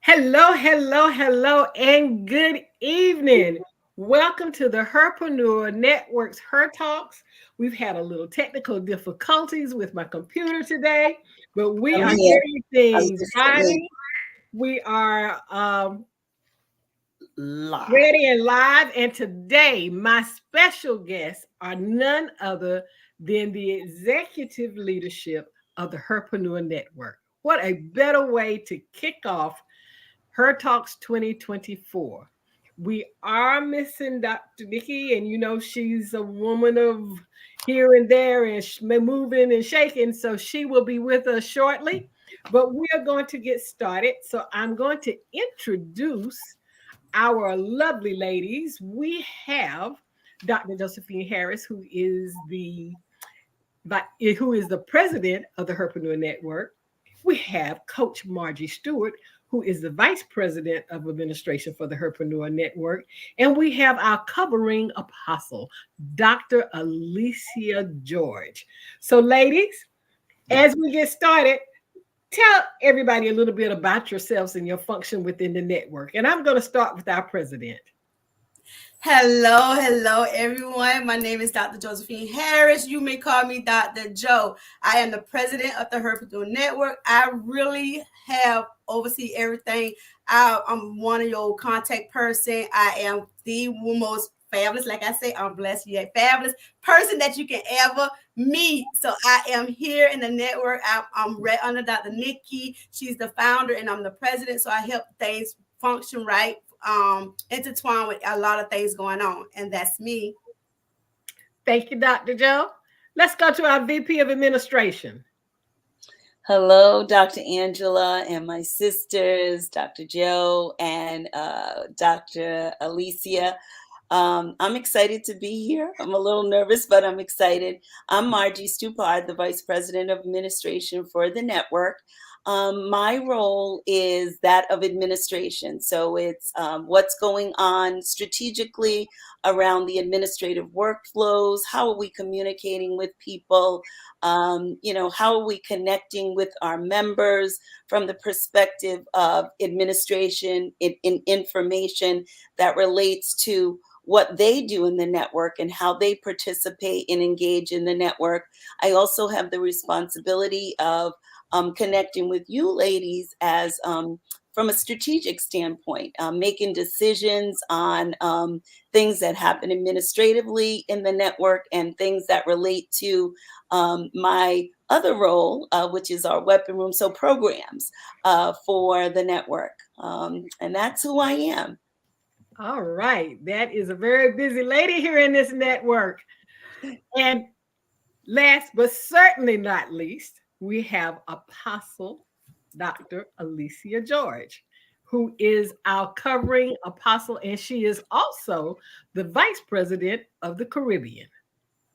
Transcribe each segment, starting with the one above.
Hello, hello, hello, and good evening. Welcome to the Herpreneur Network's Her Talks. We've had a little technical difficulties with my computer today, but we I'm are here. getting I'm things just sitting right. here We are live. ready and live. And today, my special guests are none other than the executive leadership of the Herpreneur Network. What a better way to kick off Her Talks 2024. We are missing Dr. Nikki, and she's a woman of here and there and moving and shaking, so she will be with us shortly. But we are going to get started. So I'm going to introduce our lovely ladies. We have Dr. Josephine Harris, who is the president of the Herpreneur Network. We have Coach Margie Stewart, who is the vice president of administration for the Herpreneur Network. And we have our covering apostle, Dr. Alicia George. So, ladies, as we get started, tell everybody a little bit about yourselves and your function within the network. And I'm going to start with our president. Hello, everyone. My name is Dr. Josephine Harris. You may call me Dr. Joe. I am the president of the Herpreneur Network. I really have oversee everything. I'm one of your contact person. I am the most fabulous, like I say, I'm blessed yet fabulous person that you can ever meet. So I am here in the network. I'm right under Dr. Nikki. She's the founder and I'm the president. So I help things function right, intertwined with a lot of things going on, and that's me. Thank you, Dr. Joe. Let's go to our VP of administration. Hello, Dr. Angela and my sisters, Dr. Joe and Dr. Alicia. I'm excited to be here. I'm a little nervous, but I'm excited. I'm Margie Stupard, the Vice President of Administration for the network. My role is that of administration. So it's what's going on strategically around the administrative workflows. How are we communicating with people? How are we connecting with our members from the perspective of administration in information that relates to what they do in the network and how they participate and engage in the network. I also have the responsibility of connecting with you ladies as from a strategic standpoint, making decisions on things that happen administratively in the network and things that relate to my other role, which is our weapon room, so programs for the network. And that's who I am. All right. That is a very busy lady here in this network. And last but certainly not least, we have Apostle Dr. Alicia George, who is our covering apostle, and she is also the vice president of the Caribbean.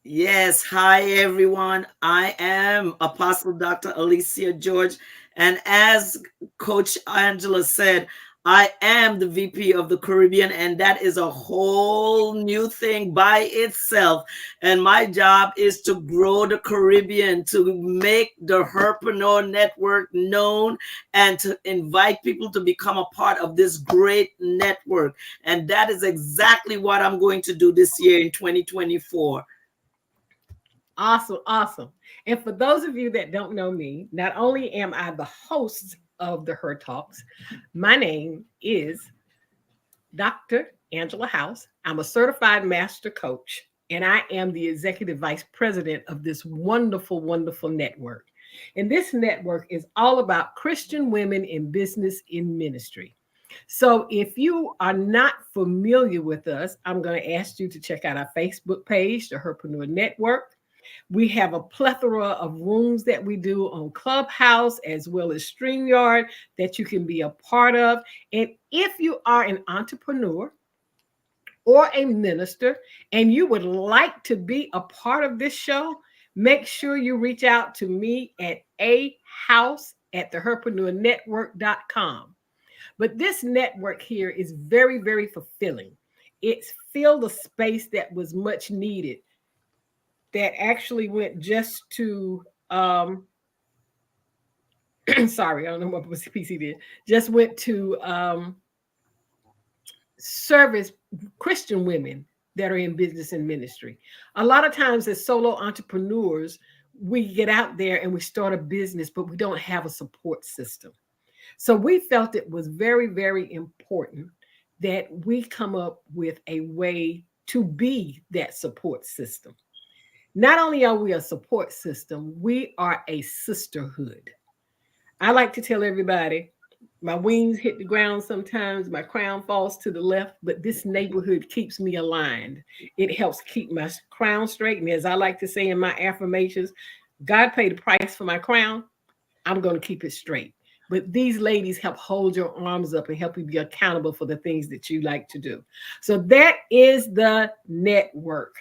Yes, hi everyone. I am Apostle Dr. Alicia George. And as Coach Angela said, I am the VP of the Caribbean, and that is a whole new thing by itself. And my job is to grow the Caribbean, to make the Herpreneur Network known, and to invite people to become a part of this great network. And that is exactly what I'm going to do this year in 2024. Awesome, awesome. And for those of you that don't know me, not only am I the host of the Her Talks, my name is Dr. Angela House. I'm a certified master coach, and I am the executive vice president of this wonderful, wonderful network. And this network is all about Christian women in business in ministry. So if you are not familiar with us, I'm going to ask you to check out our Facebook page, the Herpreneur Network. We have a plethora of rooms that we do on Clubhouse as well as StreamYard that you can be a part of. And if you are an entrepreneur or a minister and you would like to be a part of this show, make sure you reach out to me at ahouse@theherpreneurnetwork.com. But this network here is very, very fulfilling. It's filled a space that was much needed, that actually went just to sorry, I don't know what PC did. Just went to service Christian women that are in business and ministry. A lot of times, as solo entrepreneurs, we get out there and we start a business, but we don't have a support system. So we felt it was very, very important that we come up with a way to be that support system. Not only are we a support system, we are a sisterhood. I like to tell everybody my wings hit the ground sometimes, my crown falls to the left, but this neighborhood keeps me aligned. It helps keep my crown straight. And as I like to say in my affirmations, God paid the price for my crown. I'm going to keep it straight. But these ladies help hold your arms up and help you be accountable for the things that you like to do. So that is the network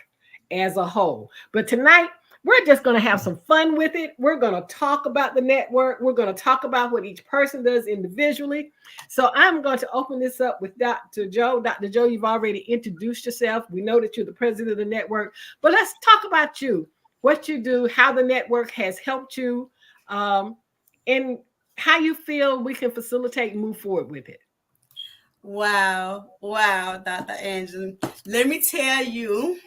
as a whole. But tonight, we're just going to have some fun with it. We're going to talk about the network. We're going to talk about what each person does individually. So I'm going to open this up with Dr. Joe. Dr. Joe, you've already introduced yourself. We know that you're the president of the network, but let's talk about you, what you do, how the network has helped you, and how you feel we can facilitate and move forward with it. Wow. Wow, Dr. Angela. Let me tell you,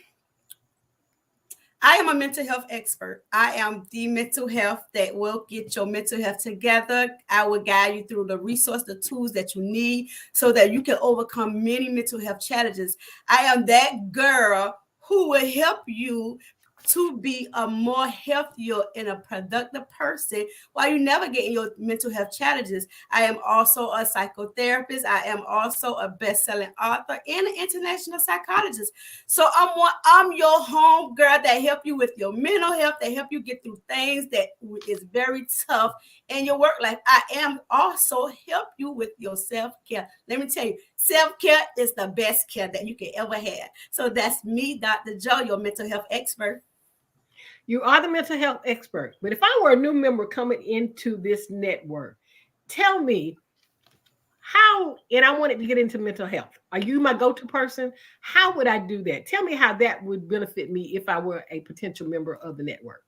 I am a mental health expert. I am the mental health that will get your mental health together. I will guide you through the resource, the tools that you need so that you can overcome many mental health challenges. I am that girl who will help you to be a more healthier and a productive person while you navigating your mental health challenges. I am also a psychotherapist. I am also a best-selling author and an international psychologist. So I'm your home girl that help you with your mental health, that help you get through things that is very tough in your work life. I am also help you with your self-care. Let me tell you, self-care is the best care that you can ever have. So that's me, Dr. Joe, your mental health expert. You are the mental health expert. But if I were a new member coming into this network, tell me how, and I wanted to get into mental health. Are you my go to person? How would I do that? Tell me how that would benefit me if I were a potential member of the network.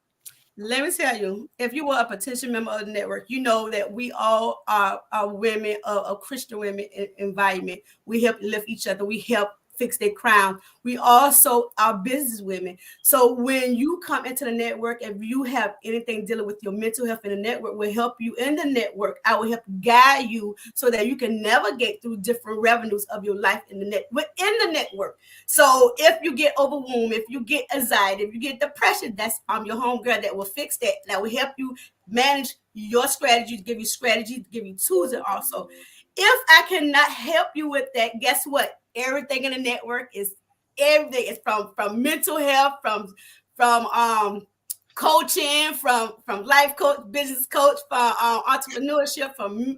Let me tell you, if you were a potential member of the network, you know that we all are women of Christian women environment. We help lift each other. We help fix their crown. We also are business women. So when you come into the network, if you have anything dealing with your mental health in the network, will help you in the network. I will help guide you so that you can navigate through different revenues of your life in the within the network. So if you get overwhelmed, if you get anxiety, if you get depression, that's I'm your home girl that will fix that. That will help you manage your strategy, to give you strategy, to give you tools, and also if I cannot help you with that, guess what? Everything in the network is everything. It's from mental health, from coaching, from life coach, business coach, from entrepreneurship, from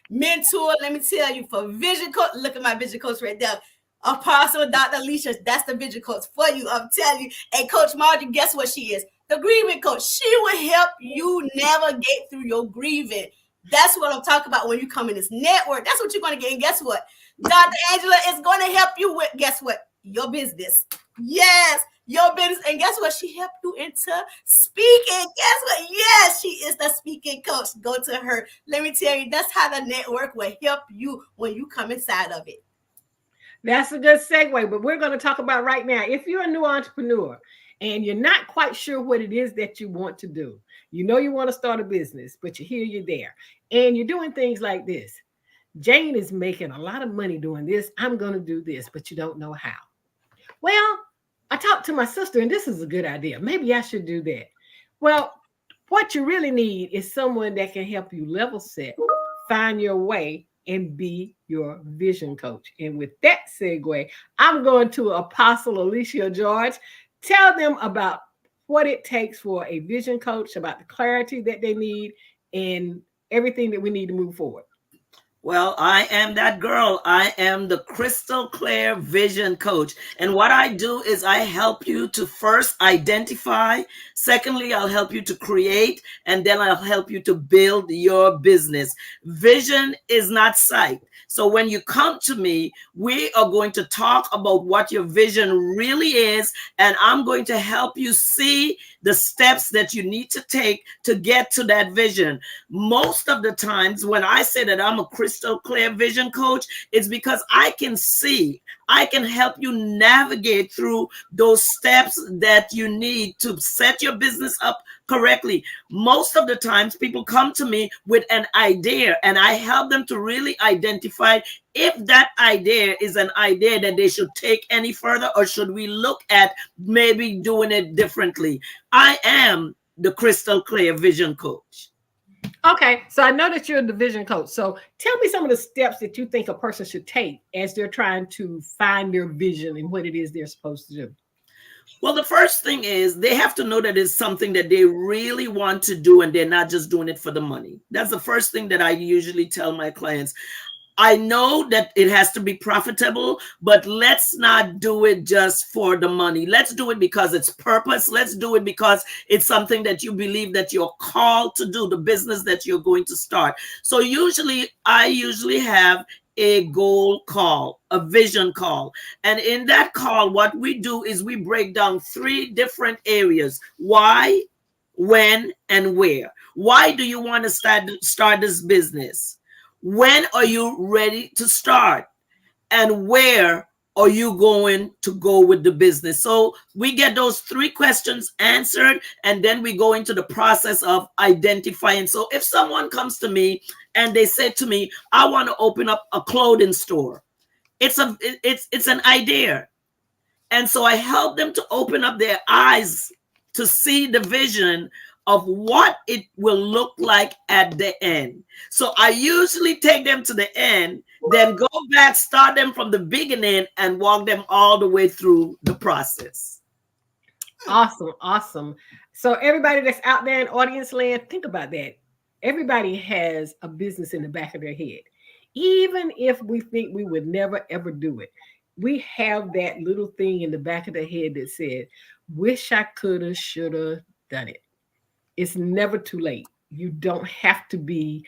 mentor. Let me tell you, for vision coach. Look at my vision coach right there. Apostle Dr. Alicia, that's the vision coach for you. I'm telling you. And Coach Margie, guess what she is? The grieving coach. She will help you navigate through your grieving. That's what I'm talking about when you come in this network. That's what you're going to get. And guess what? Dr. Angela is going to help you with, guess what? Your business. Yes, your business. And guess what? She helped you into speaking. Guess what? Yes, she is the speaking coach. Go to her. Let me tell you, that's how the network will help you when you come inside of it. That's a good segue, but we're going to talk about right now. If you're a new entrepreneur and you're not quite sure what it is that you want to do, you know you want to start a business, but you're there, and you're doing things like this. Jane is making a lot of money doing this. I'm going to do this, but you don't know how. Well, I talked to my sister, and this is a good idea. Maybe I should do that. Well, what you really need is someone that can help you level set, find your way, and be your vision coach. And with that segue, I'm going to Apostle Alicia George. Tell them about what it takes for a vision coach, about the clarity that they need, and everything that we need to move forward. Well, I am that girl. I am the crystal clear vision coach. And what I do is I help you to first identify. Secondly, I'll help you to create. And then I'll help you to build your business. Vision is not sight. So when you come to me, we are going to talk about what your vision really is. And I'm going to help you see the steps that you need to take to get to that vision. Most of the times when I say that I'm a crystal clear vision coach, it's because I can see, I can help you navigate through those steps that you need to set your business up correctly. Most of the times people come to me with an idea and I help them to really identify if that idea is an idea that they should take any further, or should we look at maybe doing it differently. I am the crystal clear vision coach. Okay, so I know that you're a division coach. So tell me some of the steps that you think a person should take as they're trying to find their vision and what it is they're supposed to do. Well, the first thing is they have to know that it's something that they really want to do and they're not just doing it for the money. That's the first thing that I usually tell my clients. I know that it has to be profitable, but let's not do it just for the money. Let's do it because it's purpose. Let's do it because it's something that you believe that you're called to do, the business that you're going to start. So I usually have a goal call, a vision call. And in that call, what we do is we break down 3 different areas: why, when, and where. Why do you want to start this business? When are you ready to start? And where are you going to go with the business? So we get those 3 questions answered, and then we go into the process of identifying. So if someone comes to me and they say to me, I want to open up a clothing store, it's an idea. And so I help them to open up their eyes to see the vision of what it will look like at the end. So I usually take them to the end, then go back, start them from the beginning, and walk them all the way through the process. Awesome, awesome. So everybody that's out there in audience land, think about that. Everybody has a business in the back of their head. Even if we think we would never ever do it, we have that little thing in the back of the head that said, wish I coulda, shoulda done it. It's never too late. You don't have to be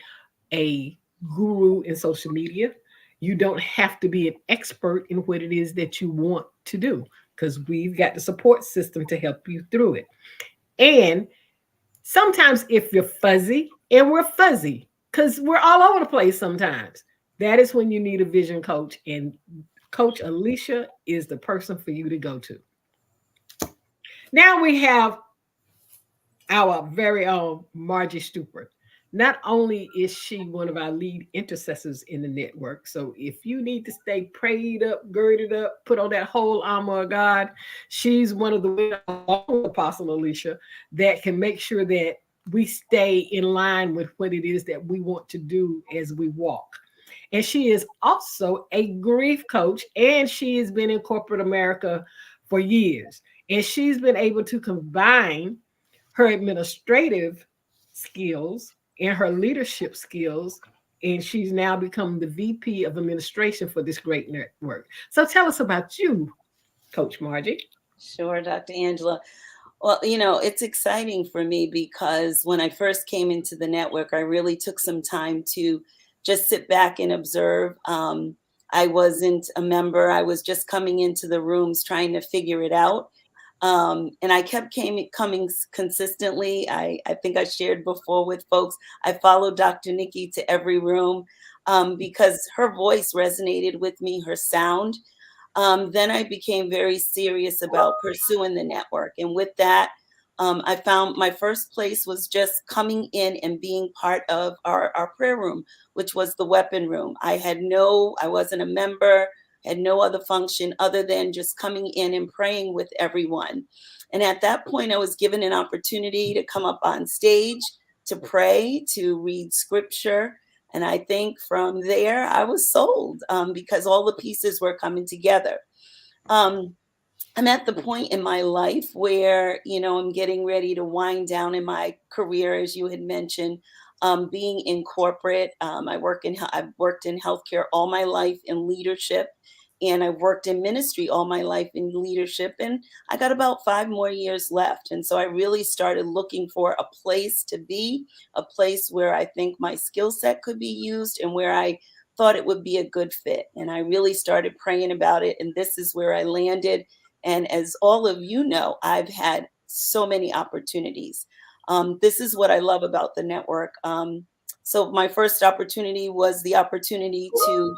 a guru in social media. You don't have to be an expert in what it is that you want to do, because we've got the support system to help you through it. And sometimes if you're fuzzy, and we're fuzzy because we're all over the place sometimes, that is when you need a vision coach. And Coach Alicia is the person for you to go to. Now we have our very own Margie Stupert. Not only is she one of our lead intercessors in the network, so if you need to stay prayed up, girded up, put on that whole armor of God, she's one of the Apostle Alicia that can make sure that we stay in line with what it is that we want to do as we walk. And she is also a grief coach, and she has been in corporate America for years. And she's been able to combine her administrative skills and her leadership skills, and she's now become the VP of administration for this great network. So tell us about you, Coach Margie. Sure, Dr. Angela. Well, it's exciting for me because when I first came into the network, I really took some time to just sit back and observe. I wasn't a member. I was just coming into the rooms trying to figure it out. And I kept coming consistently. I think I shared before with folks, I followed Dr. Nikki to every room because her voice resonated with me, her sound. Then I became very serious about pursuing the network. And with that, I found my first place was just coming in and being part of our prayer room, which was the weapon room. I wasn't a member, had no other function other than just coming in and praying with everyone. And at that point, I was given an opportunity to come up on stage, to pray, to read scripture. And I think from there, I was sold because all the pieces were coming together. I'm at the point in my life where, I'm getting ready to wind down in my career, as you had mentioned. being in corporate. I've worked in healthcare all my life in leadership, and I've worked in ministry all my life in leadership. And I got about 5 more years left. And so I really started looking for a place to be, a place where I think my skill set could be used and where I thought it would be a good fit. And I really started praying about it. And this is where I landed. And as all of you know, I've had so many opportunities. This is what I love about the network. So my first opportunity was the opportunity to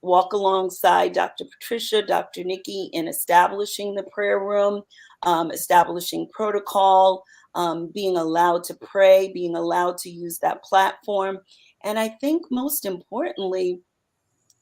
walk alongside Dr. Patricia, Dr. Nikki in establishing the prayer room, establishing protocol, being allowed to pray, being allowed to use that platform. And I think most importantly,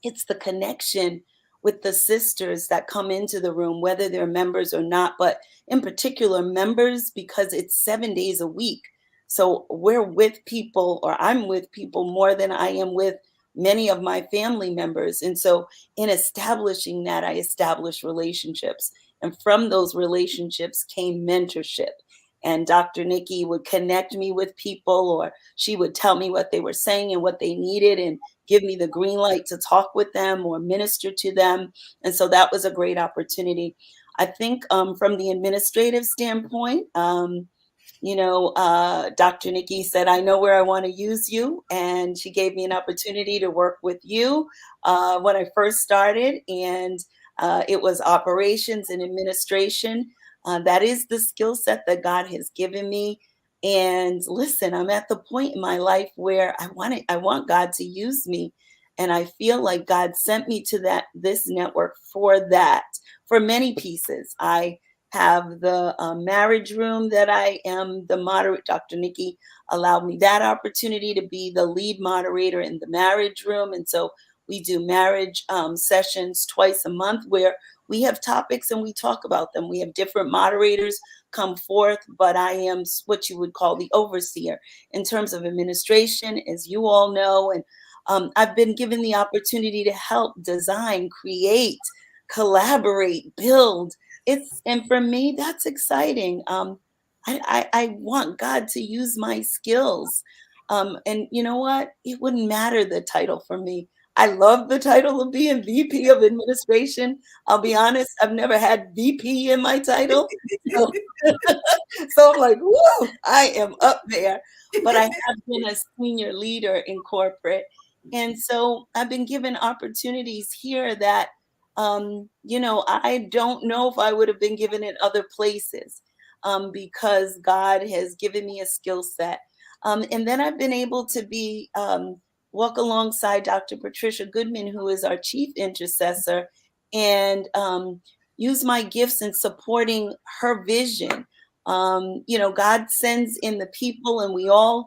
it's the connection with the sisters that come into the room, whether they're members or not, but in particular, members, because it's 7 days a week. So we're with people, or I'm with people more than I am with many of my family members. And so in establishing that, I established relationships. And from those relationships came mentorship. And Dr. Nikki would connect me with people, or she would tell me what they were saying and what they needed, and give me the green light to talk with them or minister to them. And so that was a great opportunity. I think from the administrative standpoint, Dr. Nikki said, I know where I want to use you. And she gave me an opportunity to work with you when I first started. And it was operations and administration. That is the skill set that God has given me. And listen, I'm at the point in my life where I want God to use me. And I feel like God sent me to this network for that, for many pieces. I have the marriage room that I am the moderator. Dr. Nikki allowed me that opportunity to be the lead moderator in the marriage room. And so we do marriage sessions twice a month where we have topics and we talk about them. We have different moderators come forth, but I am what you would call the overseer in terms of administration, as you all know. And I've been given the opportunity to help design, create, collaborate, build. And for me, that's exciting. I want God to use my skills. And you know what? It wouldn't matter the title for me. I love the title of being VP of administration. I'll be honest, I've never had VP in my title. So, so I'm like, whoa, I am up there. But I have been a senior leader in corporate. And so I've been given opportunities here that, I don't know if I would have been given in other places because God has given me a skill set. And then I've been able to walk alongside Dr. Patricia Goodman, who is our chief intercessor, and use my gifts in supporting her vision. God sends in the people, and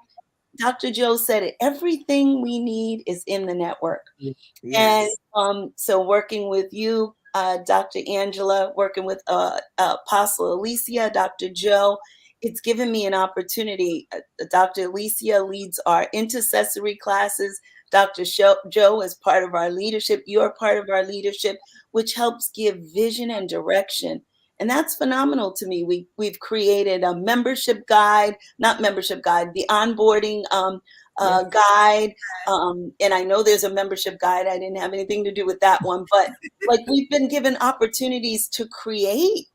Dr. Joe said it, everything we need is in the network. Yes. And so working with you, Dr. Angela, working with Apostle Alicia, Dr. Joe, it's given me an opportunity. Dr. Alicia leads our intercessory classes. Dr. Joe is part of our leadership. You're part of our leadership, which helps give vision and direction. And that's phenomenal to me. We've created a membership guide, not membership guide, the onboarding guide. And I know there's a membership guide. I didn't have anything to do with that one, but like we've been given opportunities to create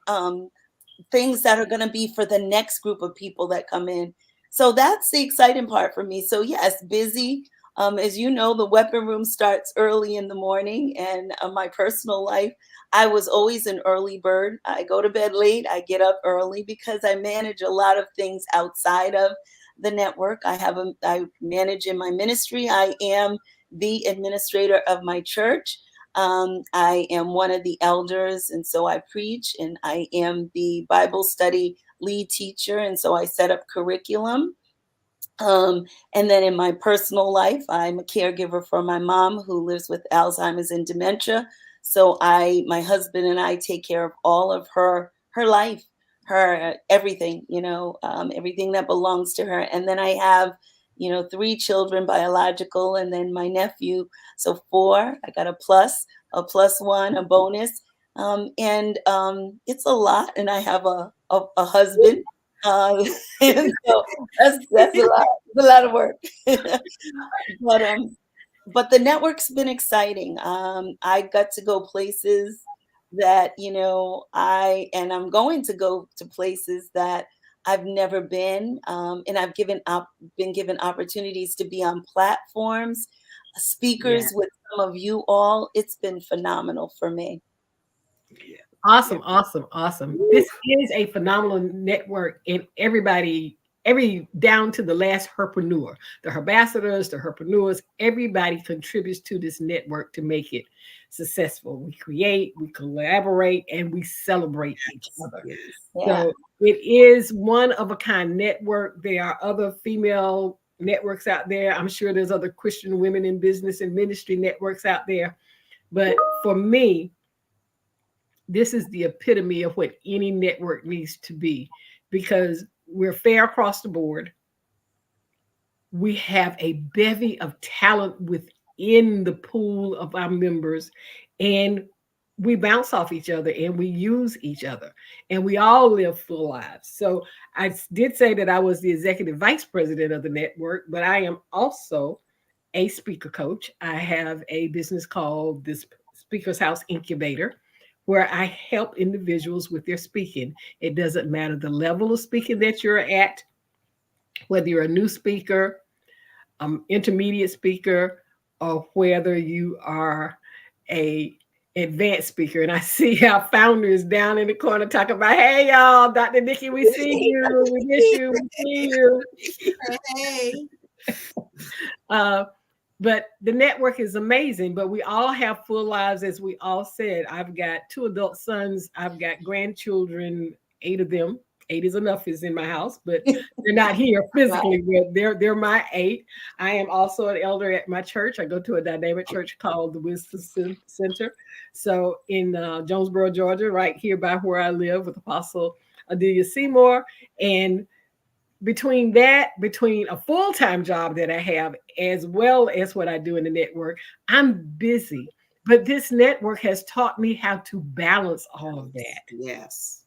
things that are going to be for the next group of people that come in. So that's the exciting part for me. So yes, busy. As you know, the weapon room starts early in the morning, and my personal life, I was always an early bird. I go to bed late. I get up early because I manage a lot of things outside of the network. I manage in my ministry. I am the administrator of my church. I am one of the elders, and so I preach, and I am the Bible study lead teacher, and so I set up curriculum. And then in my personal life, I'm a caregiver for my mom who lives with Alzheimer's and dementia. So my husband and I take care of all of her life, her everything, everything that belongs to her. And then I have, 3 children biological, and then my nephew. So 4. I got a plus one, a bonus. And it's a lot. And I have a husband And so that's a lot of work. But but the network's been exciting. I got to go places that, I'm going to go to places that I've never been. And I've been given opportunities to be on platforms, speakers Yeah. with some of you all. It's been phenomenal for me. Awesome, awesome, awesome. This is a phenomenal network, and every down to the last herpreneur, the herbassadors, the herpreneurs, everybody contributes to this network to make it successful. We create, we collaborate, and we celebrate each other. Yeah. So it is one of a kind network. There are other female networks out there. I'm sure there's other Christian women in business and ministry networks out there. But for me, this is the epitome of what any network needs to be, because we're fair across the board. We have a bevy of talent within the pool of our members, and we bounce off each other and we use each other, and we all live full lives. So I did say that I was the executive vice president of the network, but I am also a speaker coach. I have a business called this Speakers House Incubator, where I help individuals with their speaking. It doesn't matter the level of speaking that you're at, whether you're a new speaker, intermediate speaker, or whether you are a advanced speaker. And I see our founder is down in the corner talking about, hey y'all, Dr. Nikki, we see you, we miss you, we see you. Hey. But the network is amazing, but we all have full lives, as we all said. I've got 2 adult sons. I've got grandchildren, 8 of them. 8 is enough is in my house, but they're not here physically. They're my 8. I am also an elder at my church. I go to a dynamic church called the Wisdom Center. So in Jonesboro, Georgia, right here by where I live with Apostle Adelia Seymour. And between a full-time job that I have, as well as what I do in the network, I'm busy. But this network has taught me how to balance all of that. Yes.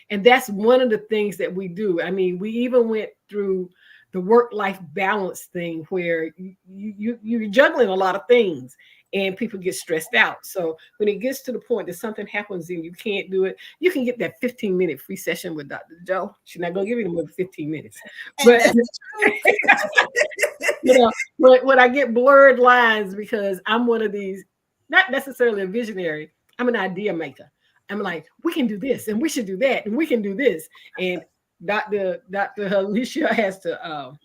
And that's one of the things that we do. I mean, we even went through the work-life balance thing where you're juggling a lot of things and people get stressed out. So when it gets to the point that something happens and you can't do it, you can get that 15-minute free session with Dr. Joe. She's not going to give you more than 15 minutes. But, when I get blurred lines, because I'm one of these, not necessarily a visionary, I'm an idea maker. I'm like, we can do this and we should do that and we can do this. And Dr. Alicia has to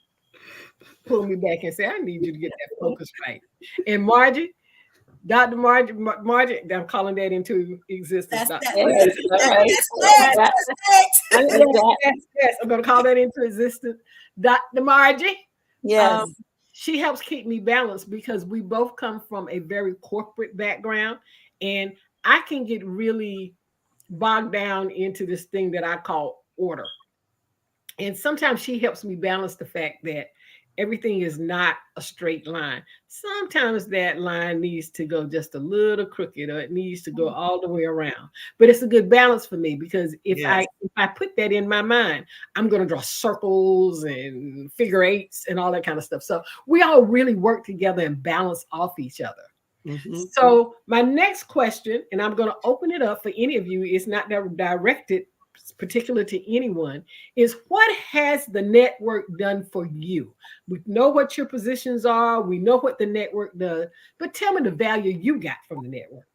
pull me back and say, I need you to get that focus right. And Margie, Dr. Margie, I'm calling that into existence. That's Yes, I'm going to call that into existence. Dr. Margie, Yes. she helps keep me balanced because we both come from a very corporate background, and I can get really bogged down into this thing that I call order. And sometimes she helps me balance the fact that everything is not a straight line. Sometimes that line needs to go just a little crooked, or it needs to go all the way around. But it's a good balance for me, because if I put that in my mind, I'm going to draw circles and figure eights and all that kind of stuff. So we all really work together and balance off each other. Mm-hmm. So my next question, and I'm going to open it up for any of you, it's not directed particular to anyone, is what has the network done for you? We know what your positions are. We know what the network does, but tell me the value you got from the network.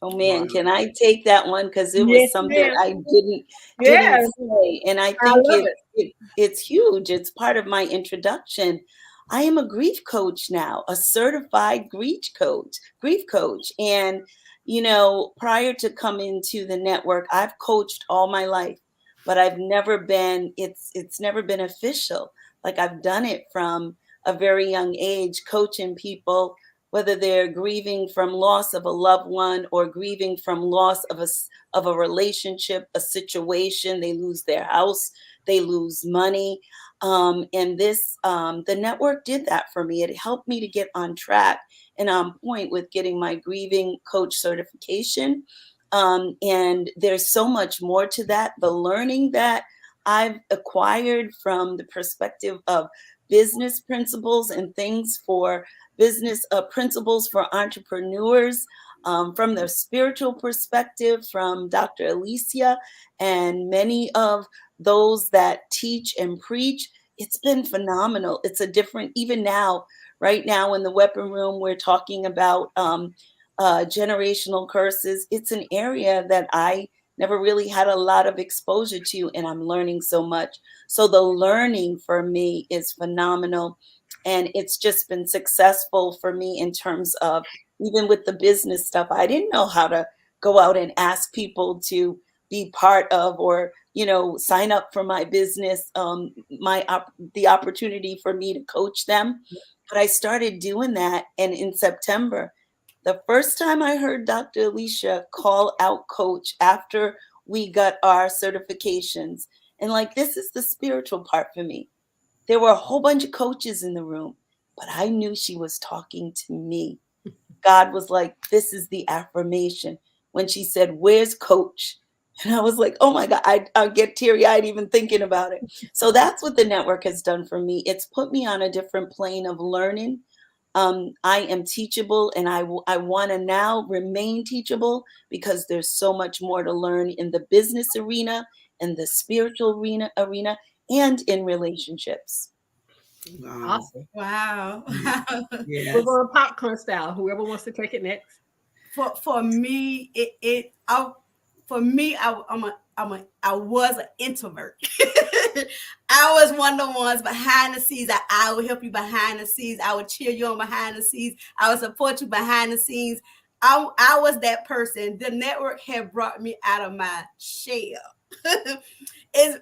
Oh man, can I take that one? Because it was something I didn't say. And I think it's huge. It's part of my introduction. I am a grief coach now, a certified grief coach. And prior to coming to the network, I've coached all my life, but I've never been, it's never been official. Like, I've done it from a very young age, coaching people, whether they're grieving from loss of a loved one or grieving from loss of a relationship, a situation. They lose their house, they lose money. And the network did that for me. It helped me to get on track and on point with getting my grieving coach certification. And there's so much more to that. The learning that I've acquired from the perspective of business principles and things for business principles for entrepreneurs, from the spiritual perspective from Dr. Alicia and many of those that teach and preach. It's been phenomenal. It's a different, even now, right now in the weapon room, we're talking about generational curses. It's an area that I never really had a lot of exposure to, and I'm learning so much. So the learning for me is phenomenal, and it's just been successful for me in terms of even with the business stuff. I didn't know how to go out and ask people to be part of, or sign up for my business, the opportunity for me to coach them. But I started doing that, and in September, the first time I heard Dr. Alicia call out coach after we got our certifications, and like, this is the spiritual part for me. There were a whole bunch of coaches in the room, but I knew she was talking to me. God was like, this is the affirmation. When she said, "Where's coach?" And I was like, oh my God, I'll get teary-eyed even thinking about it. So that's what the network has done for me. It's put me on a different plane of learning. I am teachable, and I want to now remain teachable, because there's so much more to learn in the business arena, in the spiritual arena, and in relationships. Wow. Awesome. Wow. We're Yes. going popcorn style. Whoever wants to take it next. For me, I was an introvert. I was one of the ones behind the scenes. I would help you behind the scenes. I would cheer you on behind the scenes. I would support you behind the scenes. I was that person. The network had brought me out of my shell.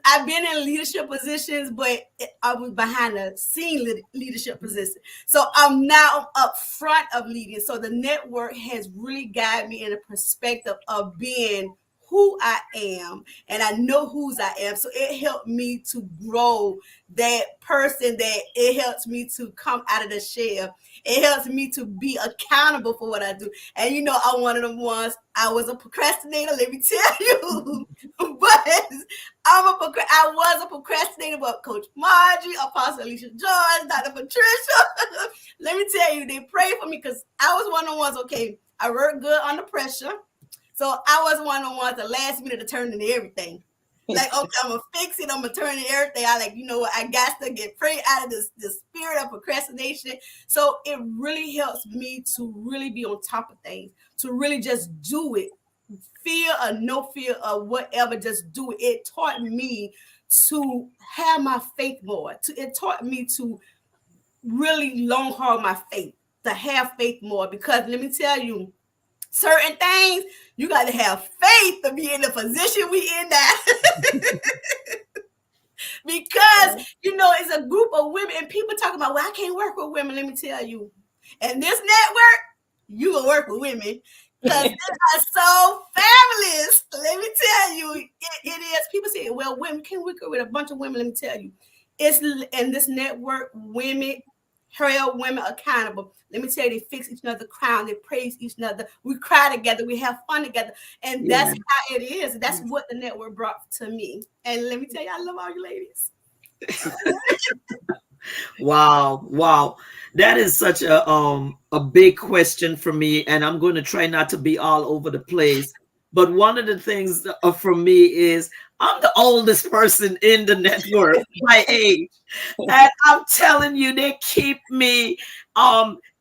I've been in leadership positions, but I was behind the scene leadership position. So I'm now up front of leading. So the network has really guided me in a perspective of being who I am, and I know whose I am. So it helped me to grow that person, that it helps me to come out of the shell. It helps me to be accountable for what I do. And I'm one of the ones, I was a procrastinator, let me tell you. But I was a procrastinator, but Coach Margie, Apostle Alicia George, Dr. Patricia, let me tell you, they prayed for me, because I was one of the ones, okay, I work good under pressure. So I was one of the ones the last minute to turn into everything. Like, okay, I'm going to fix it. I'm going to turn into everything. I what? I got to get prayed out of this spirit of procrastination. So it really helps me to really be on top of things, to really just do it. Fear or no fear or whatever, just do it. It taught me to have my faith more. It taught me to really long haul my faith, to have faith more. Because let me tell you, certain things, you got to have faith to be in the position we in now. Because, it's a group of women, and people talk about, well, I can't work with women. Let me tell you, and this network, you will work with women, because they are so fabulous. Let me tell you, it is. People say, well, women can work with a bunch of women. Let me tell you, it's in this network, women held women accountable. Let me tell you, they fix each other's crown, they praise each other, we cry together, we have fun together. And that's how it is. That's what the network brought to me. And let me tell you, I love all you ladies. Wow. That is such a big question for me, and I'm going to try not to be all over the place. But one of the things for me is I'm the oldest person in the network by age. And I'm telling you, they keep me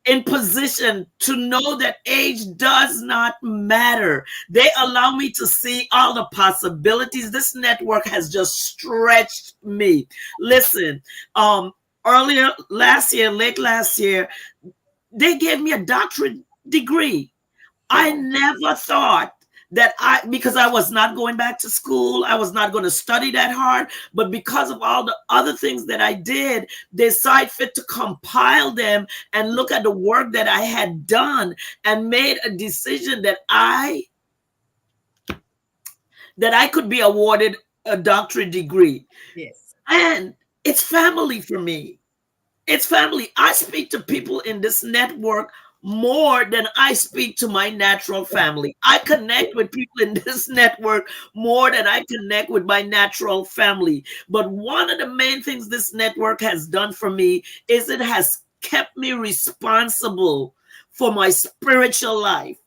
in position to know that age does not matter. They allow me to see all the possibilities. This network has just stretched me. Listen, late last year, they gave me a doctorate degree. I never thought that because I was not going back to school, I was not going to study that hard, but because of all the other things that I did, they saw it fit to compile them and look at the work that I had done and made a decision that I could be awarded a doctorate degree. Yes. And it's family for me. It's family. I speak to people in this network more than I speak to my natural family. I connect with people in this network more than I connect with my natural family. But one of the main things this network has done for me is it has kept me responsible for my spiritual life.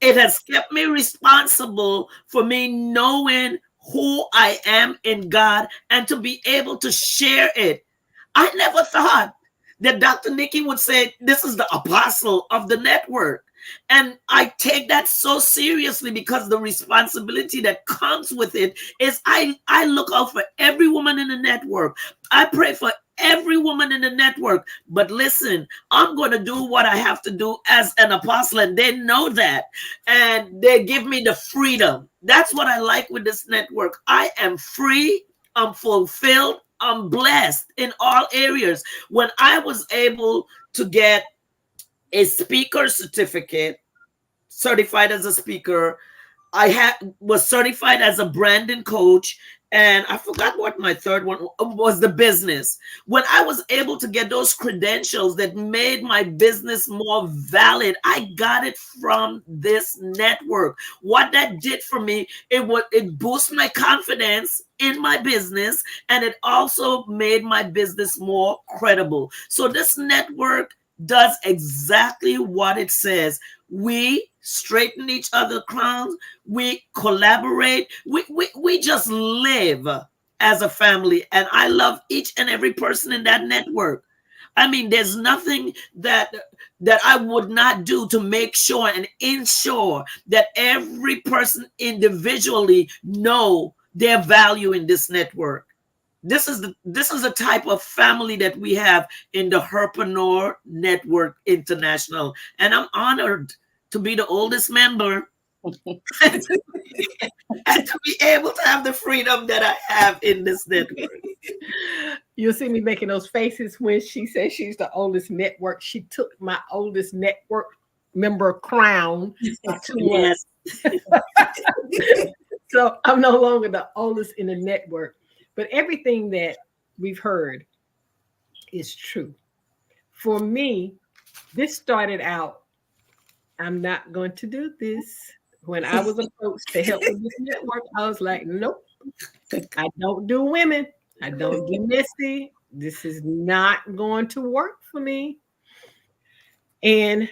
It has kept me responsible for me knowing who I am in God and to be able to share it. I never thought that Dr. Nikki would say, this is the apostle of the network. And I take that so seriously because the responsibility that comes with it is I look out for every woman in the network. I pray for every woman in the network. But listen, I'm going to do what I have to do as an apostle, and they know that. And they give me the freedom. That's what I like with this network. I am free, I'm fulfilled, I'm blessed in all areas. When I was able to get a speaker certificate, certified as a speaker, was certified as a branding coach, and I forgot what my third one was, the business. When I was able to get those credentials that made my business more valid, I got it from this network. What that did for me, it boosted my confidence in my business, and it also made my business more credible. So this network does exactly what it says. We straighten each other crowns, we collaborate, we just live as a family. And I love each and every person in that network. I mean, there's nothing that I would not do to make sure and ensure that every person individually know their value in this network. This is the type of family that we have in the Herpreneur Network International, and I'm honored to be the oldest member and to be able to have the freedom that I have in this network. You'll see me making those faces when she says she's the oldest network. She took my oldest network member crown for 2 months. So I'm no longer the oldest in the network. But everything that we've heard is true. For me, this started out, I'm not going to do this. When I was approached to help with this network, I was like, nope, I don't do women. I don't do Missy. This is not going to work for me. And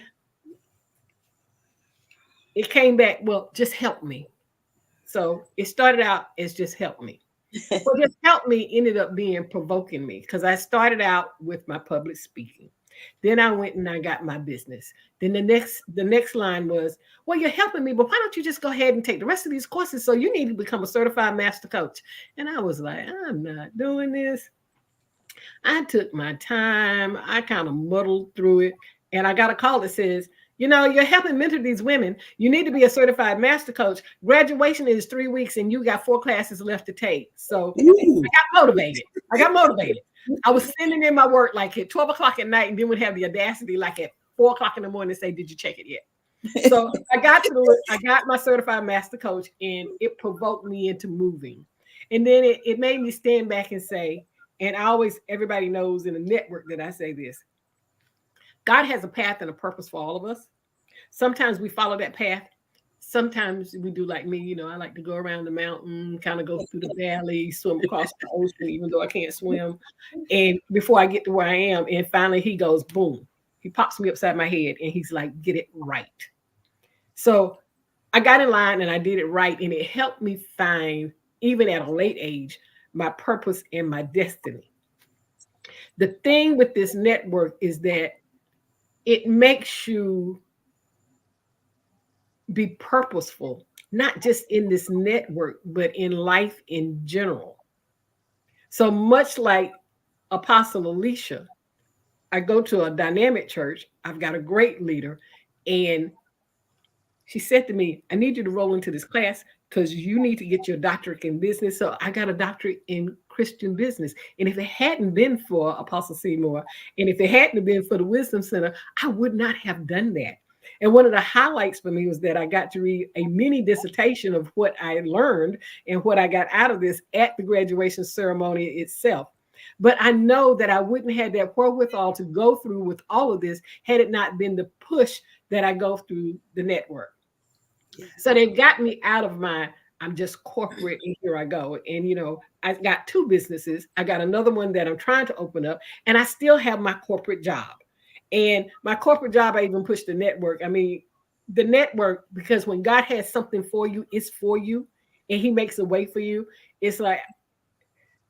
it came back, well, just help me. So it started out as just help me. Well, just help me ended up being provoking me because I started out with my public speaking. Then I went and I got my business. Then the next line was, well, you're helping me, but why don't you just go ahead and take the rest of these courses? So you need to become a certified master coach. And I was like, I'm not doing this. I took my time. I kind of muddled through it. And I got a call that says, you're helping mentor these women. You need to be a certified master coach. Graduation is 3 weeks and you got 4 classes left to take. So Ooh. I got motivated. I was sending in my work like at 12 o'clock at night and then would have the audacity like at 4 o'clock in the morning to say, did you check it yet? So I got my certified master coach and it provoked me into moving. And then it made me stand back and say, and everybody knows in the network that I say this, God has a path and a purpose for all of us. Sometimes we follow that path. Sometimes we do like me, I like to go around the mountain, kind of go through the valley, swim across the ocean, even though I can't swim. And before I get to where I am, and finally he goes, boom, he pops me upside my head and he's like, get it right. So I got in line and I did it right. And it helped me find, even at a late age, my purpose and my destiny. The thing with this network is that it makes you be purposeful, not just in this network, but in life in general. So much like Apostle Alicia, I go to a dynamic church. I've got a great leader. And she said to me, I need you to roll into this class because you need to get your doctorate in business. So I got a doctorate in Christian business. And if it hadn't been for Apostle Seymour, and if it hadn't been for the Wisdom Center, I would not have done that. And one of the highlights for me was that I got to read a mini dissertation of what I learned and what I got out of this at the graduation ceremony itself. But I know that I wouldn't have that wherewithal to go through with all of this had it not been the push that I go through the network. So they got me out of my, I'm just corporate and here I go. And, I got two businesses. I got another one that I'm trying to open up, and I still have my corporate job. And my corporate job, I even push the network. I mean, the network, because when God has something for you, it's for you, and He makes a way for you. It's like,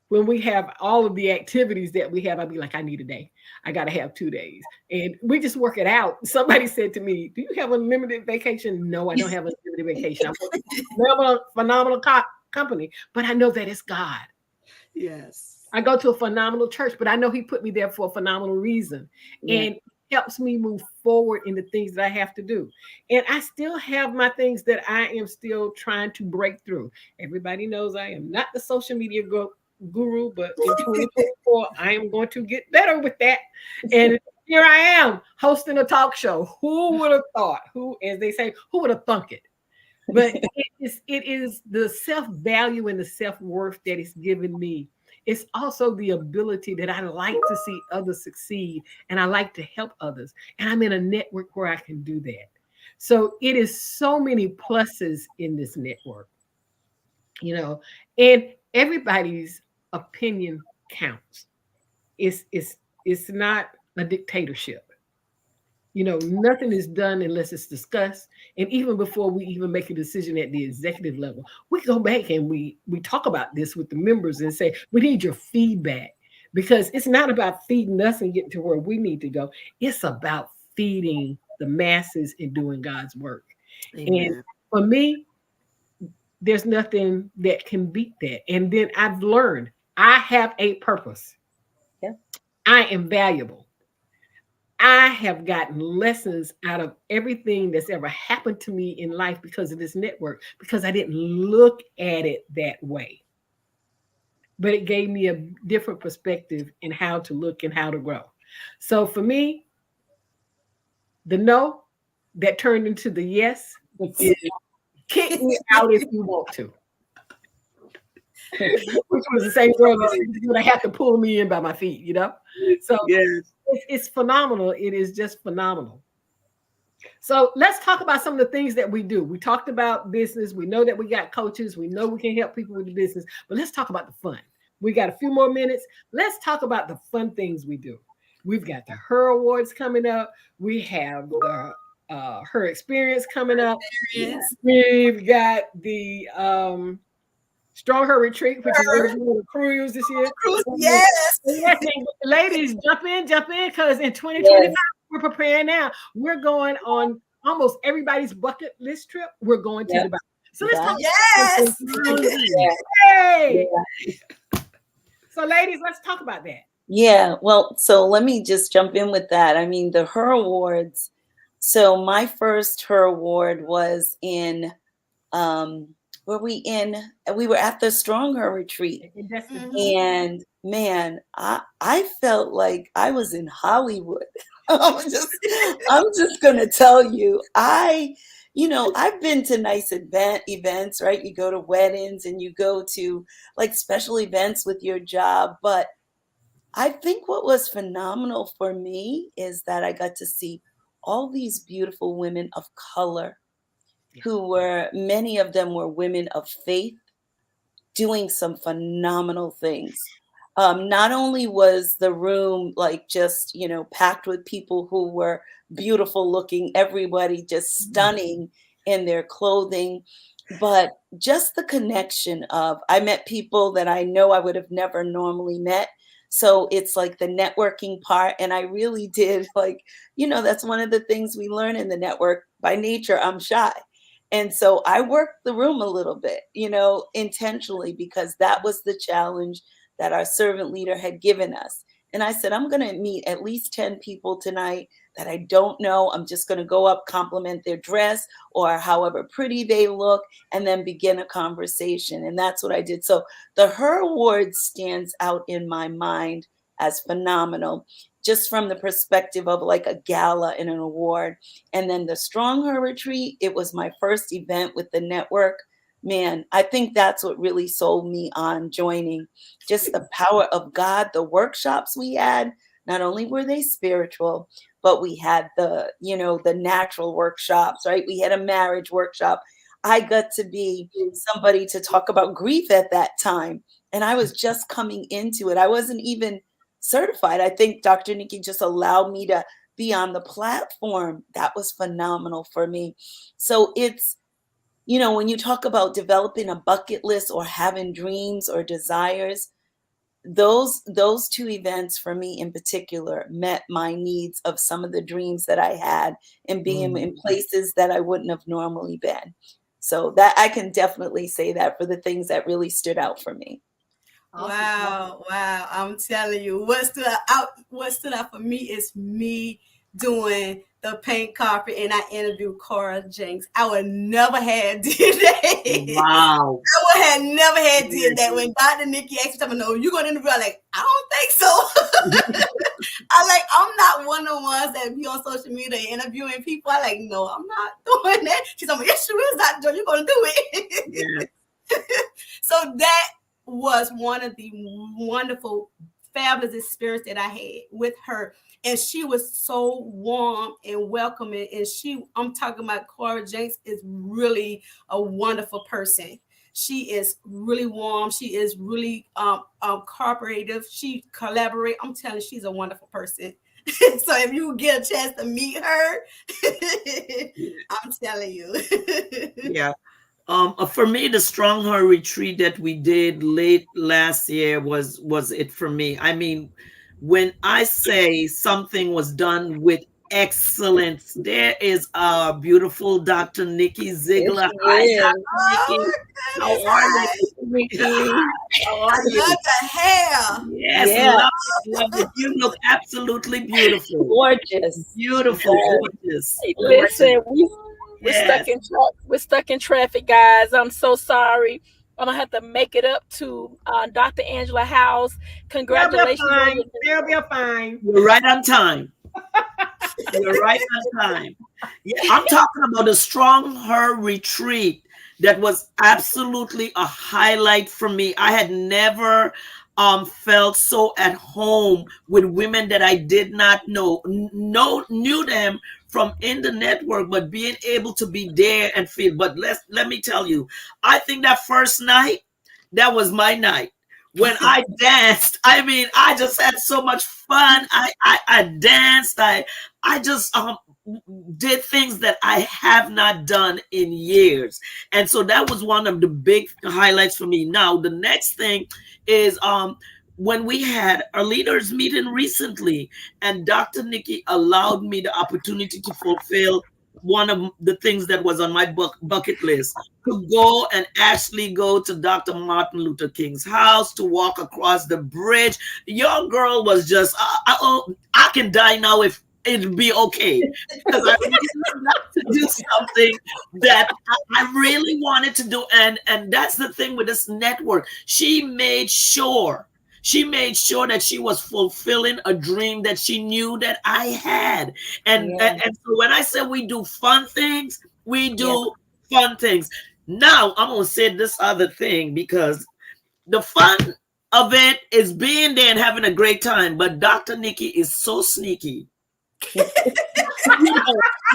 when we have all of the activities that we have, I'd be like, I need a day. I got to have 2 days. And we just work it out. Somebody said to me, do you have a limited vacation? No, I don't have a limited vacation. I work for a phenomenal company, but I know that it's God. Yes. I go to a phenomenal church, but I know He put me there for a phenomenal reason. Yeah. And helps me move forward in the things that I have to do. And I still have my things that I am still trying to break through. Everybody knows I am not the social media guru, but in 2024, I am going to get better with that. And here I am hosting a talk show. Who would have thought? Who, as they say, who would have thunk it? But it is the self-value and the self-worth that it's given me. It's also the ability that I like to see others succeed, and I like to help others. And I'm in a network where I can do that. So it is so many pluses in this network, and everybody's opinion counts. It's not a dictatorship. Nothing is done unless it's discussed. And even before we even make a decision at the executive level, we go back and we talk about this with the members and say, we need your feedback, because it's not about feeding us and getting to where we need to go. It's about feeding the masses and doing God's work. Amen. And for me, there's nothing that can beat that. And then I've learned I have a purpose. Yeah. I am valuable. I have gotten lessons out of everything that's ever happened to me in life because of this network, because I didn't look at it that way. But it gave me a different perspective in how to look and how to grow. So for me, the no that turned into the yes is kick me out if you want to. Which was the same girl that had to pull me in by my feet, So Yes. it's phenomenal. It is just phenomenal. So let's talk about some of the things that we do. We talked about business. We know that we got coaches. We know we can help people with the business, but let's talk about the fun. We got a few more minutes. Let's talk about the fun things we do. We've got the Her Awards coming up. We have the Her Experience coming up. Yes. We've got the Strong Her Retreat, which is going to be a cruise this year. Yes. Yes, ladies, jump in, because in 2025, we're preparing now. We're going on almost everybody's bucket list trip. We're going to Dubai. So let's talk. Yes. Hey. So, ladies, let's talk about that. Yeah, well, so let me just jump in with that. I mean, the Her Awards. So my first Her Award was in, we were at the Strong Her retreat. And man, I felt like I was in Hollywood. I'm just gonna tell you, I've been to nice events, right? You go to weddings and you go to like special events with your job, but I think what was phenomenal for me is that I got to see all these beautiful women of color many of them were women of faith, doing some phenomenal things. Not only was the room like just, packed with people who were beautiful looking, everybody just stunning in their clothing, but just the connection of, I met people that I know I would have never normally met. So it's like the networking part. And I really did that's one of the things we learn in the network. By nature, I'm shy. And so I worked the room a little bit, intentionally, because that was the challenge that our servant leader had given us. And I said, I'm going to meet at least 10 people tonight that I don't know. I'm just going to go up, compliment their dress or however pretty they look, and then begin a conversation. And that's what I did. So the Her Award stands out in my mind as phenomenal, just from the perspective of like a gala and an award. And then the Strong Her Retreat, it was my first event with the network. man, I think that's what really sold me on joining. Just the power of God. The workshops we had, not only were they spiritual, but we had the, the natural workshops, right? We had a marriage workshop. I got to be somebody to talk about grief at that time. And I was just coming into it. I wasn't even certified. I think Dr. Nikki just allowed me to be on the platform. That was phenomenal for me. So it's, when you talk about developing a bucket list or having dreams or desires, those two events for me in particular met my needs of some of the dreams that I had and being in places that I wouldn't have normally been. So that I can definitely say that for the things that really stood out for me. Awesome. Wow, wow. I'm telling you, what stood out for me is me doing the pink carpet and I interviewed Cora Jenks. I would never have did that. Wow. I would have never had did that. When Dr. Nikki asked me, "No, you gonna interview?" I'm like, I don't think so. I'm not one of the ones that be on social media interviewing people. I like, no, I'm not doing that. She's like, yes, you is, Dr. Joe, you're gonna do it. Yeah. So that was one of the wonderful, fabulous experience that I had with her. And she was so warm and welcoming. And I'm talking about Cora Jenks is really a wonderful person. She is really warm. She is really cooperative. She collaborate. I'm telling you, she's a wonderful person. So if you get a chance to meet her, I'm telling you. Yeah. For me, the Strong Her retreat that we did late last year was it for me. I mean, when I say something was done with excellence, there is our beautiful Dr. Nikki Ziegler. Hi, Yes, Dr. Nikki. How Oh, are hi. you? Nikki. How are I you? love the hair. Yes, Yeah, love it. You look absolutely beautiful. gorgeous. Beautiful, Yes. gorgeous, Hey, gorgeous. listen, we're Yes. we're stuck in traffic, guys. I'm so sorry. I'm gonna have to make it up to Dr. Angela House. They'll be Congratulations on fine. your They'll be fine. You're right on time. You're right on time. Yeah, I'm talking about the Strong Her retreat that was absolutely a highlight for me. I had never felt so at home with women that I did not knew them from in the network, but being able to be there and feel. But let me tell you, I think that first night, that was my night when I danced. I mean, I just had so much fun. I danced. I just did things that I have not done in years. And so that was one of the big highlights for me. Now, the next thing is when we had our leaders meeting recently, and Dr. Nikki allowed me the opportunity to fulfill one of the things that was on my bucket list, to go and actually go to Dr. Martin Luther King's house, to walk across the bridge. Your girl was just, I can die now if it'd be okay, because I really like to do something that I really wanted to do. And that's the thing with this network. She made sure that she was fulfilling a dream that she knew that I had. Yeah, And so when I say we do fun things, we yeah, do fun things. Now I'm gonna say this other thing, because the fun of it is being there and having a great time. But Dr. Nikki is so sneaky, that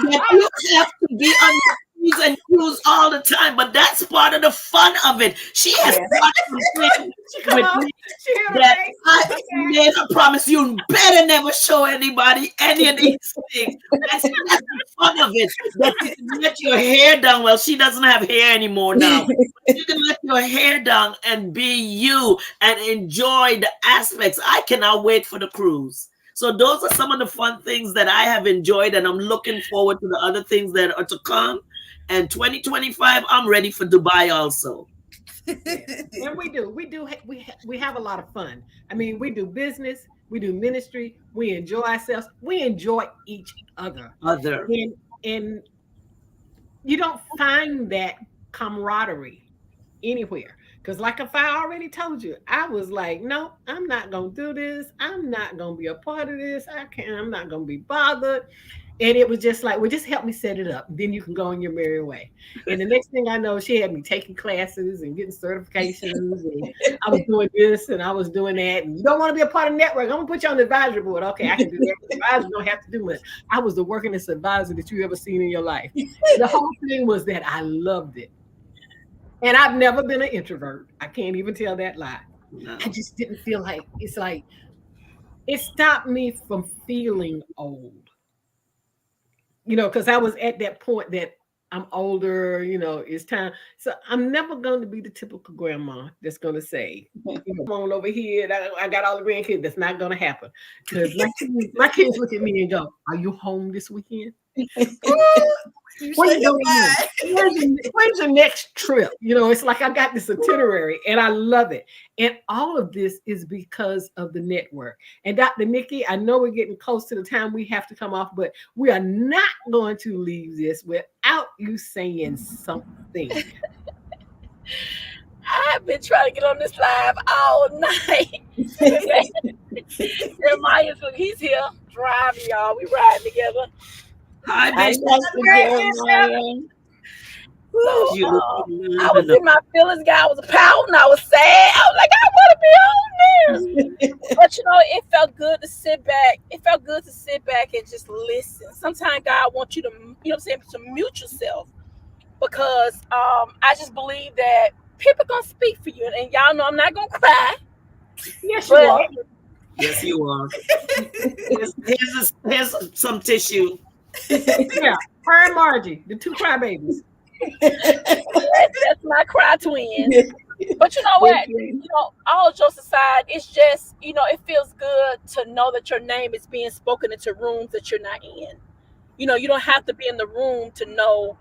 you have to be on your P's and Q's all the time. But that's part of the fun of it. She has yeah, done some things She come with on. me She hear the that face. I made her promise you better never show anybody any of these things. That's the fun of it. That you can let your hair down. Well, she doesn't have hair anymore now. You can let your hair down and be you and enjoy the aspects. I cannot wait for the cruise. So those are some of the fun things that I have enjoyed, and I'm looking forward to the other things that are to come. And 2025, I'm ready for Dubai also. Yes. And we have a lot of fun. I mean, we do business, we do ministry, we enjoy ourselves, we enjoy each other. Other. And you don't find that camaraderie anywhere. Because, like if I already told you, I was like, no, I'm not gonna do this. I'm not gonna be a part of this. I'm not gonna be bothered. And it was just like, well, just help me set it up. Then you can go on your merry way. And the next thing I know, she had me taking classes and getting certifications. And I was doing this and I was doing that. And you don't want to be a part of the network. I'm going to put you on the advisory board. Okay, I can do that. Advisors don't have to do much. I was the workingest advisor that you ever seen in your life. The whole thing was that I loved it. And I've never been an introvert. I can't even tell that lie. No. I just didn't feel like, it's like, it stopped me from feeling old. Because I was at that point that I'm older, it's time. So I'm never going to be the typical grandma that's going to say, come on over here. I got all the grandkids. That's not going to happen. Because my kids look at me and go, are you home this weekend? Where you going? When's your next trip? It's like I got this itinerary and I love it. And all of this is because of the network. And Dr. Nikki, I know we're getting close to the time we have to come off, but we are not going to leave this without you saying something. I've been trying to get on this live all night. Jeremiah, he's here driving, y'all. We riding together. Hi, Dr. Jeremiah. So, I was in my feelings, guy. I was pouting. I was sad. I was like, I want to be on there. But it felt good to sit back. It felt good to sit back and just listen. Sometimes God wants you to, to mute yourself, because I just believe that people gonna speak for you, and y'all know I'm not gonna cry. Yes, you are. Yes, you are. Here's some tissue. Yeah, her and Margie, the two crybabies. That's my cry twin. But you know what? All jokes aside, it's just, it feels good to know that your name is being spoken into rooms that you're not in. You don't have to be in the room to know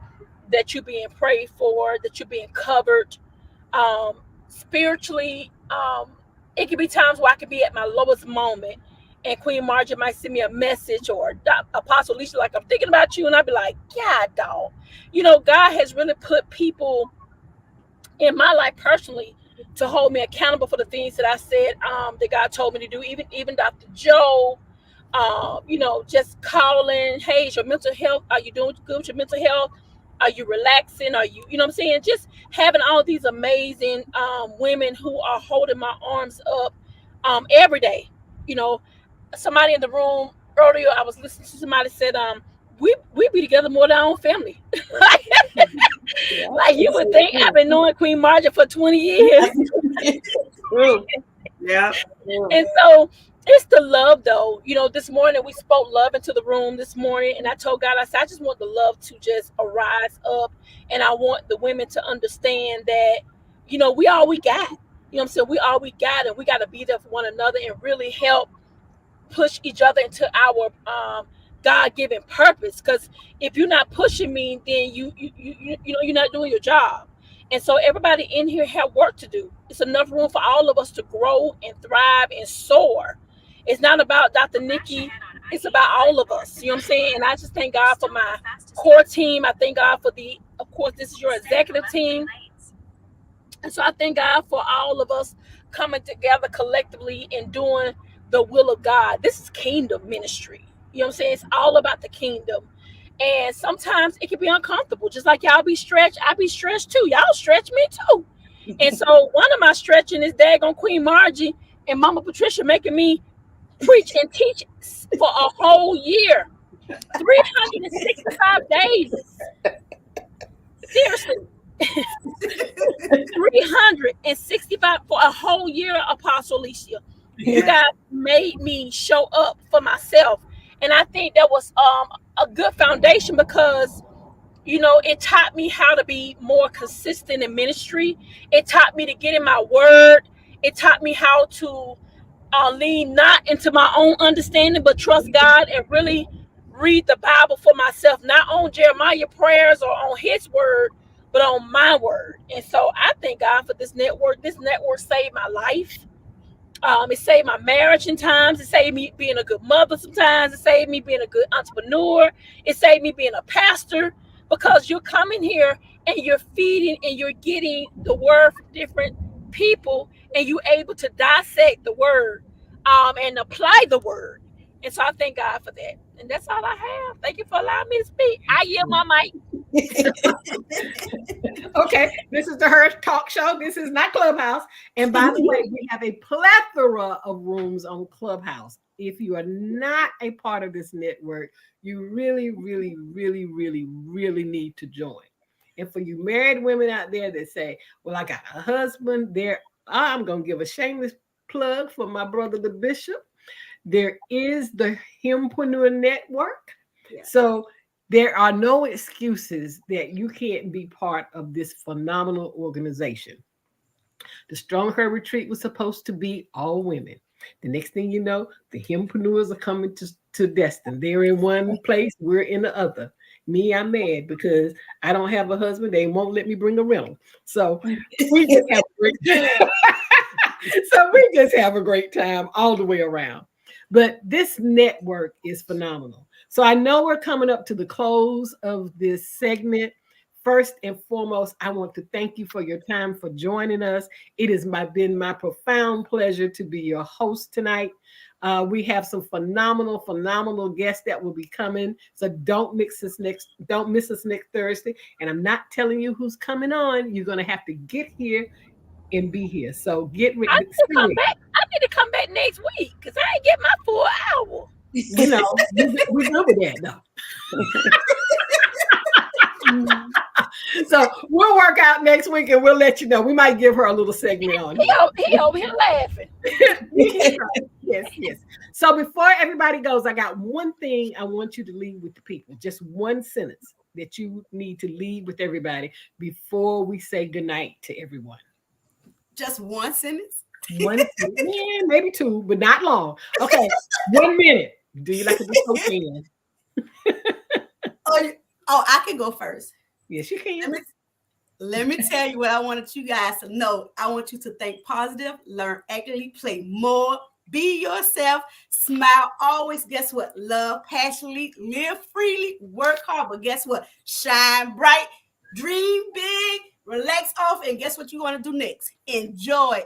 that you're being prayed for, that you're being covered spiritually. It can be times where I can be at my lowest moment, and Queen Margie might send me a message, or Apostle Alicia, like, I'm thinking about you, and I'd be like, God, dog. God has really put people in my life personally to hold me accountable for the things that I said that God told me to do. Even Dr. Joe, just calling, hey, is your mental health? Are you doing good with your mental health? Are you relaxing? Are you, what I'm saying? Just having all these amazing women who are holding my arms up every day. Somebody in the room earlier, I was listening to somebody said, we be together more than our own family. Like you would think I've been knowing Queen Margie for 20 years. True. Yeah. And so it's the love, though. This morning we spoke love into the room this morning, and I told God, I said, I just want the love to just arise up, and I want the women to understand that, we all we got. You know what I'm saying? We all we got, and we got to be there for one another and really help push each other into our God-given purpose. Because if you're not pushing me, then you're not doing your job. And so everybody in here have work to do. It's enough room for all of us to grow and thrive and soar. It's not about Dr. Nikki. It's about all of us. You know what I'm saying? And I just thank God for my core team. I thank God for of course, this is your executive team. And so I thank God for all of us coming together collectively and doing the will of God. This is kingdom ministry. You know what I'm saying? It's all about the kingdom. And sometimes it can be uncomfortable. Just like y'all be stretched, I be stretched too. Y'all stretch me too. And so one of my stretching is daggone Queen Margie and Mama Patricia making me preach and teach for a whole year. 365 days. Seriously. 365 for a whole year, Apostle Alicia. You guys made me show up for myself. And I think that was a good foundation, because it taught me how to be more consistent in ministry. It taught me to get in my word. It taught me how to lean not into my own understanding, but trust God and really read the Bible for myself, not on Jeremiah prayers or on his word, but on my word. And so I thank God for this network. This network saved my life. It saved my marriage in times. It saved me being a good mother sometimes. It saved me being a good entrepreneur. It saved me being a pastor, because you're coming here and you're feeding and you're getting the word from different people, and you're able to dissect the word and apply the word. And so I thank God for that. And that's all I have. Thank you for allowing me to speak. I yield my mic. Okay, this is the Her Talk Show. This is not Clubhouse. And by the way, we have a plethora of rooms on Clubhouse. If you are not a part of this network, you really, really, really, really, really need to join. And for you married women out there that say, well, I got a husband there, I'm going to give a shameless plug for my brother, the bishop. There is the Hempreneur Network. Yeah. So there are no excuses that you can't be part of this phenomenal organization. The Strong Her Retreat was supposed to be all women. The next thing you know, the Hempreneurs are coming to Destin. They're in one place, we're in the other. Me, I'm mad because I don't have a husband. They won't let me bring a rental. So we just have a great time. So we just have a great time all the way around. But this network is phenomenal. So I know we're coming up to the close of this segment. First and foremost, I want to thank you for your time, for joining us. It has been my profound pleasure to be your host tonight. We have some phenomenal guests that will be coming. So don't miss us next Thursday. And I'm not telling you who's coming on. You're going to have to get here and be here. So get ready. I need to come back. I need to come back next week because I ain't get my full hour. You know, we're done with that though. So we'll work out next week and we'll let you know. We might give her a little segment on He over here laughing. Yes. So before everybody goes, I got one thing I want you to leave with the people. Just one sentence that you need to leave with everybody before we say goodnight to everyone. Just one sentence? One, yeah, maybe two, but not long. Okay, 1 minute. Do you like to be so fan? Oh, I can go first. Yes, you can. Let me tell you what I wanted you guys to know. I want you to think positive, learn actively, play more, be yourself, smile always. Guess what? Love passionately, live freely, work hard. But guess what? Shine bright, dream big, relax off, and guess what you want to do next? Enjoy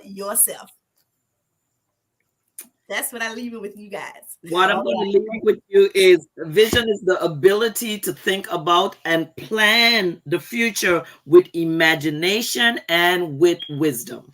yourself. That's what I leave it with you guys. What I'm going to leave with you is vision is the ability to think about and plan the future with imagination and with wisdom.